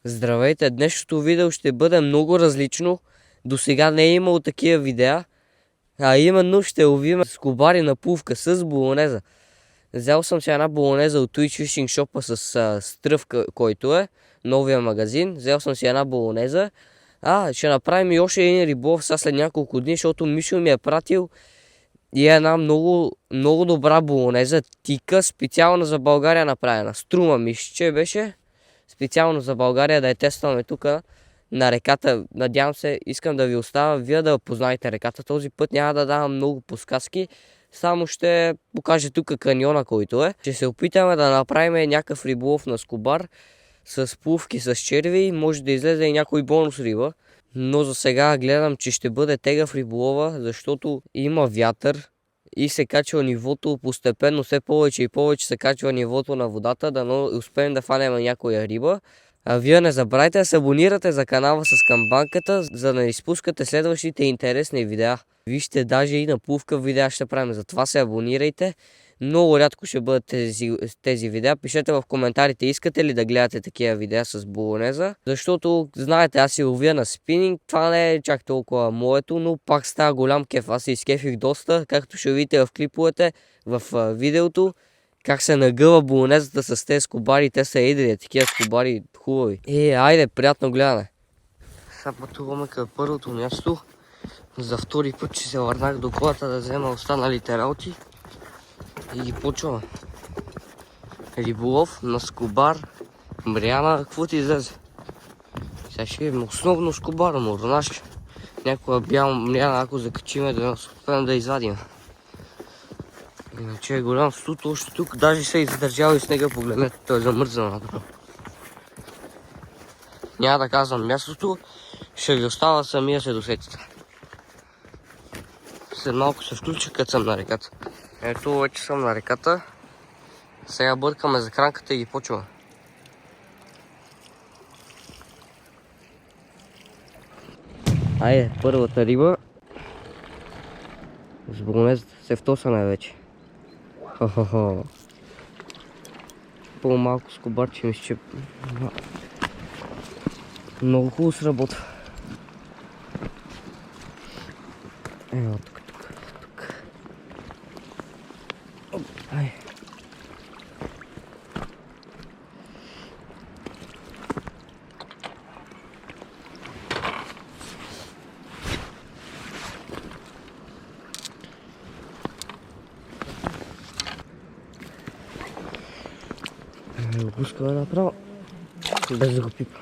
Здравейте, днешното видео ще бъде много различно. До сега не е имало такива видеа. А именно ще ловим скубари на пувка с болонеза. Взел съм си една болонеза от Twitch Fishing Shop с стръв, който е новия магазин. Взел съм си една болонеза. Ще направим и още един риболов след няколко дни, защото Мишо ми е пратил и е една много, много добра болонеза. Тика, специално за България направена. Струма мисля, че беше специално за България да я тестваме тук на реката. Надявам се, искам да ви оставя вие да познаете реката. Този път няма да давам много подсказки, само ще покажа тук каньона, който е. Ще се опитаме да направим някакъв риболов на скубар с плувки, с черви. Може да излезе и някой бонус риба. Но за сега гледам, че ще бъде тегав риболова, защото има вятър и се качва нивото постепенно, все повече и повече се качва нивото на водата, да успеем да фанем някоя риба. А вие не забравяйте да се абонирате за канала с камбанката, за да не изпускате следващите интересни видеа. Вижте, даже и на плувка видеа ще правим, затова се абонирайте. Много рядко ще бъдат тези видеа. Пишете в коментарите, искате ли да гледате такива видеа с болонеза. Защото, знаете, аз си ловя на спининг. Това не е чак толкова моето, но пак става голям кеф. Аз се изкефих доста, както ще видите в клиповете, в видеото. Как се нагъва болонезата с тези скубари. Те са едри, такива скубари хубави. Айде, приятно гледане. Сега пътуваме към първото място. За втори път ще се върнах до колата да взема останалите работи. И ги почваме. Риболов на скубар, мряна, какво ти излезе? Сега ще видим основно скубар, морнаш. Някоя бяла мряна, ако закачиме да успеем да извадим. Иначе е голям студ още тук, даже се е издържал и снега, погледнете, той е замързан направо. Няма да казвам мястото, ще ви остава самия се досетите. След малко се включа, като съм на реката. Ето, вече съм на реката. Сега бъркаме за кранката и ги почваме. Айде, първата риба. С болонезата се втосана вече. Хо-хо-хо. По-малко скубарче ми ще... Много хубаво сработва. Ево тук. Ай. Пускаме направо, без да го пипа.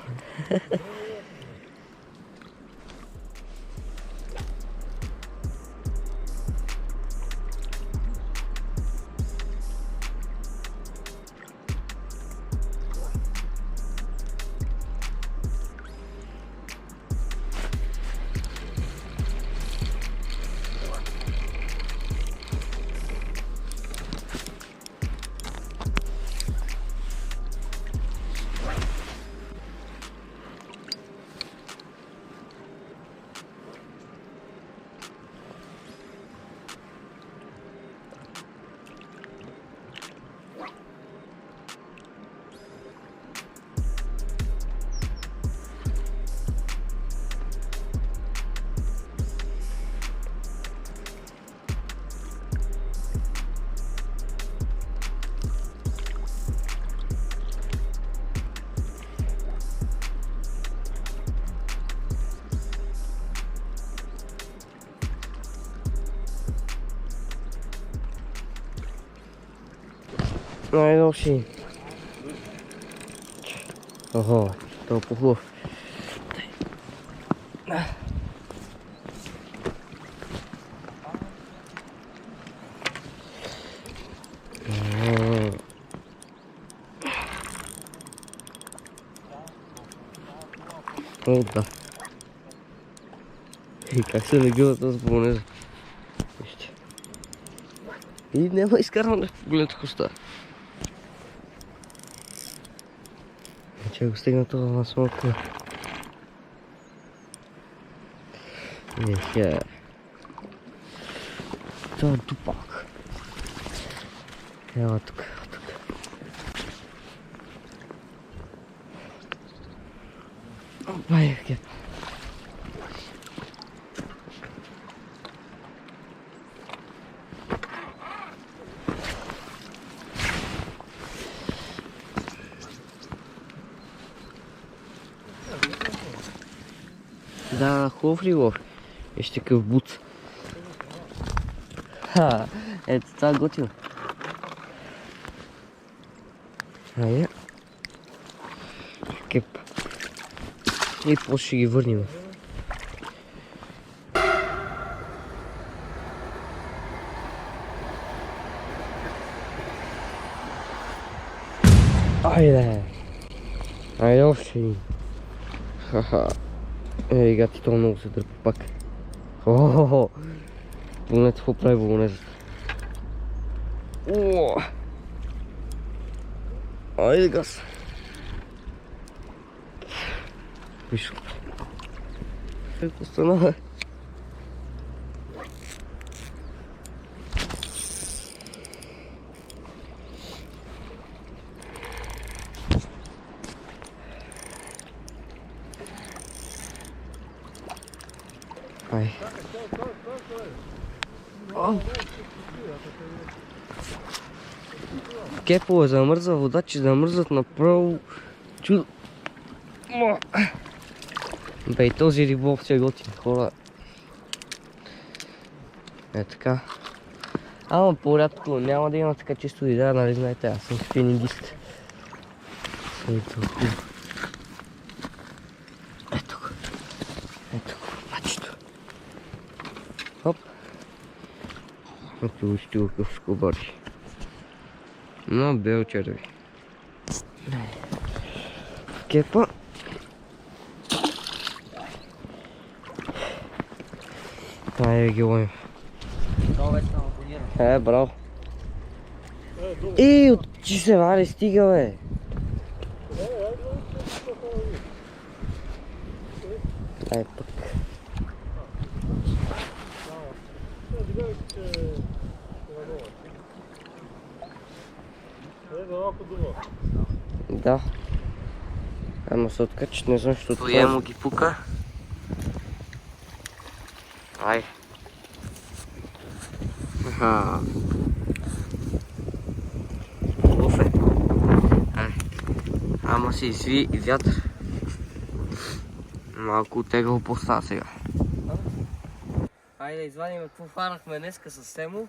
Най-новши. Ого, толкова хубав. О, да. И как се нагива този болонеза. Вижте. И няма изкарване в погледната коста. Че го стигна това на смолка. Ехе. Това е дупак. Ева тук, Байерке. Да, хубав рибов. Ще такъв бут. Ето това готино. Айде. Кеп. И после ще ги върнем. Айде. Айде още един. Ха-ха. Ей, гати, то много се дърпа пак. О-хо-хо. Погледнете какво прави болонезата. О! Айде газ. Виж. Какво стана? Ай. Кепо е замързва вода, че замързват направо чудо. Бей, този риболов се готин, хора. Е така. Ама по-рядко няма да има така чисто видео, нали знаете, аз съм спинингист. Ето го. Ето го, мачето. Хоп. Ето вижте го къв скобари. Но бел черви. Кепа. Айде ги ловим. Браво. Отчи се, вали, стига, бе. Ай, пък. Да. Ама се откачат, не знам, защото това... Поемо ги пука. Ай. Аха. Луфе. Ай. Ама се изви и вятър. Малко тегаво постава сега. Хайде да извадим какво фанахме днеска с Семо.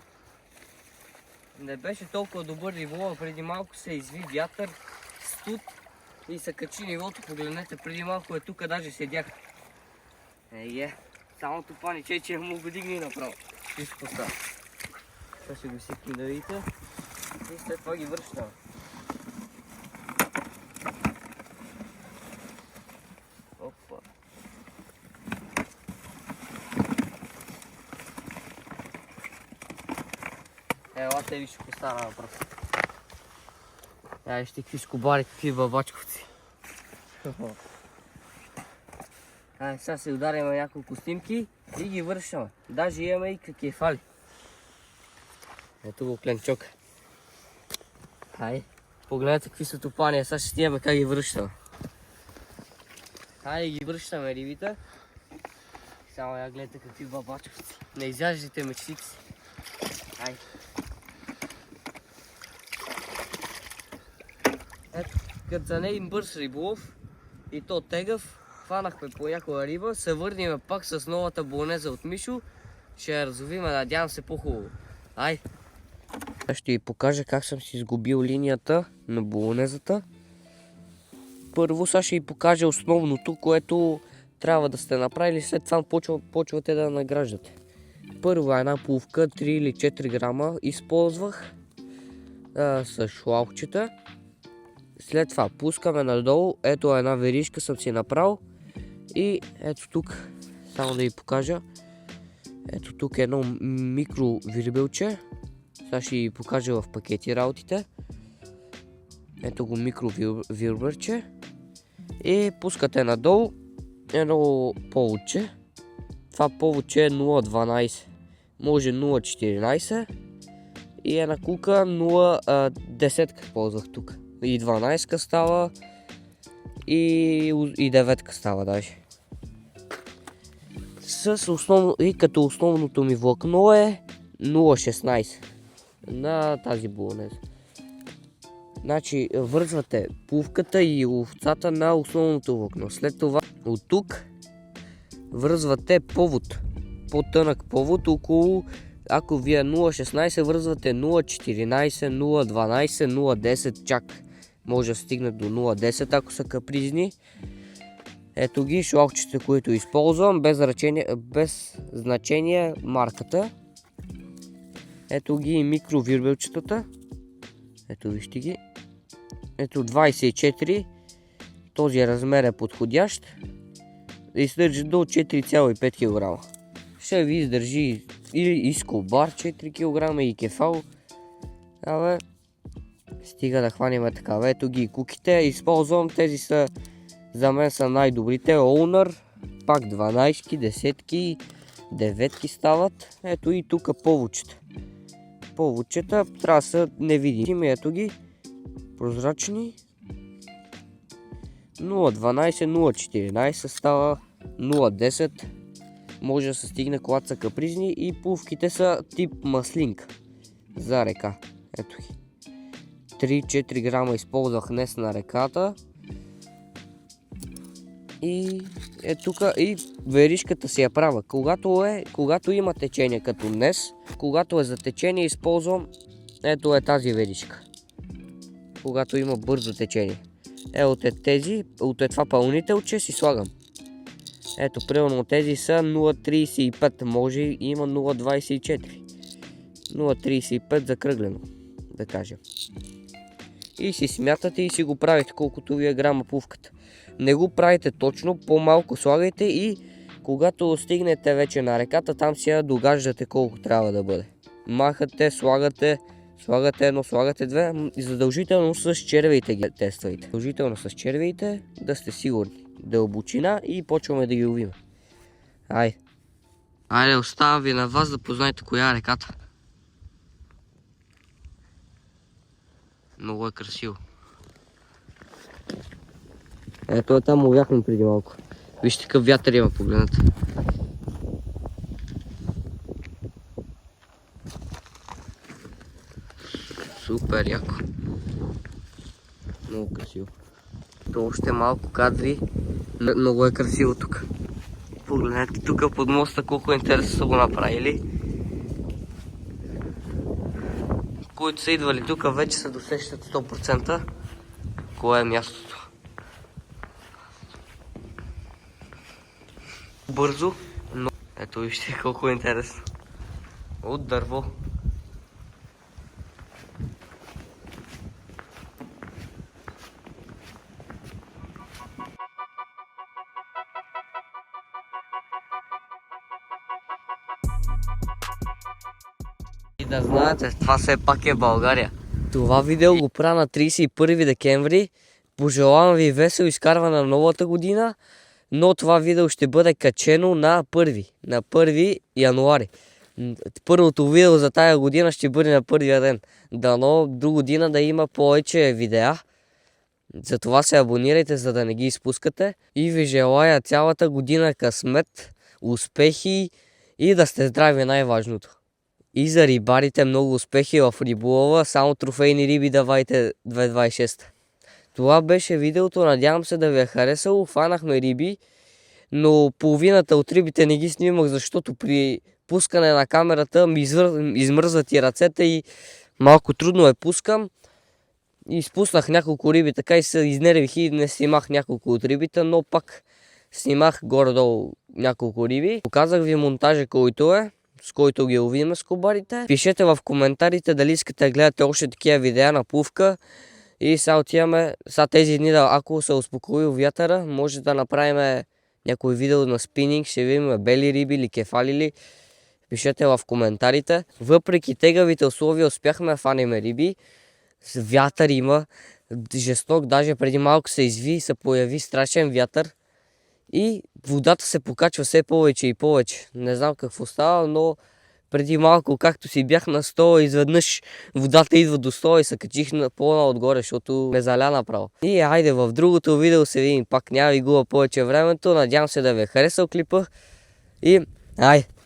Не беше толкова добър риболов, преди малко се изви вятър, студ и се качи нивото. Погледнете, преди малко е тук, даже седях. Само топани, че му го дигни направо. Всичко става. Сега ще го сипнем да видите и след това ги връщаме. Опа. Елате виж какво стана въпрос. Вижте какви скобари, какви бабачковци. Сега се ударим няколко снимки и ги вършаме. Даже имаме и кефали. Ето го кленчок. Погледнете какви са топания, сега ще снимаме как ги връщаме. Хайде ги връщаме рибите. Само я гледате какви бабачковци. Не изяждайте мечтите си. Ето, като за един бърз риболов и то тегъв, фанахме по някоя риба, се върнем пак с новата болонеза от Мишо. Ще я разовиме, надявам се по-хубаво. Ще ви покажа как съм си изгубил линията на болонезата. Първо сега ще ви покажа основното, което трябва да сте направили, след това почвате да награждате. Първо една плувка 3 или 4 грама използвах с шлаухчета. След това пускаме надолу, ето една веришка съм си направил и ето тук, само да ви покажа, ето тук е едно микро вирбелче. Сега ще ви покажа в пакети работите. Ето го микро вирбелче и пускате надолу едно поводче. Това поводче е 0.12, може 0.14 и една кука 0.10 ползвах тук. И 12 става и 9 става даже. И като основното ми влакно е 0,16 на тази болонеза. Значи вързвате пувката и овцата на основното влакно. След това от тук връзвате повод, по-тънък повод около, ако вие 0,16 връзвате 0,14, 0,12, 0,10 чак. Може да стигнат до 0,10 ако са капризни. Ето ги шлокчета, които използвам, без значение марката. Ето ги и микровирбелчетата. Ето вижте ги. Ето 24. Този размер е подходящ. Издържи до 4,5 кг. Ще ви издържи или изкобар 4 кг и кефал. Абе, стига да хванем такава. Ето ги и куките. Използвам, тези са за мен са най-добрите. Owner, пак 12-ки, 10-ки, 9-ки стават. Ето и тук поводчета. Поводчета трябва да са невидими. Ето ги, прозрачни. 0,12, 0,14 става 0,10. Може да се стигне, когато са капризни, и пувките са тип маслинка за река. Ето ги. 3-4 грама използвах днес на реката. И е тук и веришката си я правя. Когато има течение като днес, когато е за течение, използвам ето е тази веришка. Когато има бързо течение. От това пълнителче си слагам. Ето, примерно тези са 0,35, може и има 0,24. 0,35 закръглено, да кажем. И си смятате и си го правите колкото ви е грама пувката. Не го правите точно, по-малко слагайте и когато стигнете вече на реката, там си я догаждате колко трябва да бъде. Махате, слагате едно, слагате две, и задължително с червеите ги тествайте. Задължително с червеите, да сте сигурни. Дълбочина и почваме да ги ловим. Айде, оставам ви на вас да познаете коя е реката. Много е красиво. Ето там увяхме преди малко. Вижте какъв вятър има, погледнете. Супер яко. Много красиво. То още малко кадри. Много е красиво тук. Погледнете тук под моста колко интересно са го направили. Които са идвали тук вече се досещат 100% кое е мястото. Бързо, но ето вижте колко е интересно. От дърво. И да знаете, това все пак е България. Това видео го правя на 31 декември. Пожелавам ви весело изкарване на новата година. Но това видео ще бъде качено на 1 януари. Първото видео за тая година ще бъде на първия ден. Дано до година да има повече видеа. Затова се абонирайте, за да не ги изпускате. И ви желая цялата година късмет, успехи и да сте здрави, най-важното. И за рибарите много успехи в риболова. Само трофейни риби давайте 2026. Това беше видеото, надявам се да ви е харесало. Фанахме риби, но половината от рибите не ги снимах, защото при пускане на камерата ми измръзват и ръцете и малко трудно я пускам. Изпуснах няколко риби, така и се изнервих и не снимах няколко от рибите, но пак снимах горе-долу няколко риби. Показах ви монтажа, който е, с който ги ловим с кобарите. Пишете в коментарите дали искате да гледате още такива видеа на плувка. И сега отиваме, тези дни, ако се успокоил вятъра, може да направим някой видео на спининг, ще видим бели риби или кефали ли. Пишете в коментарите. Въпреки тегавите условия успяхме да фанем риби. Вятър има, жесток, даже преди малко се изви и се появи страшен вятър. И водата се покачва все повече и повече. Не знам какво става, но преди малко, както си бях на стола, изведнъж водата идва до стола и се качих по-отгоре, защото ме заля направо. И айде, в другото видео се видим, пак няма ви губа повече времето, надявам се да ви е харесал клипа и айде!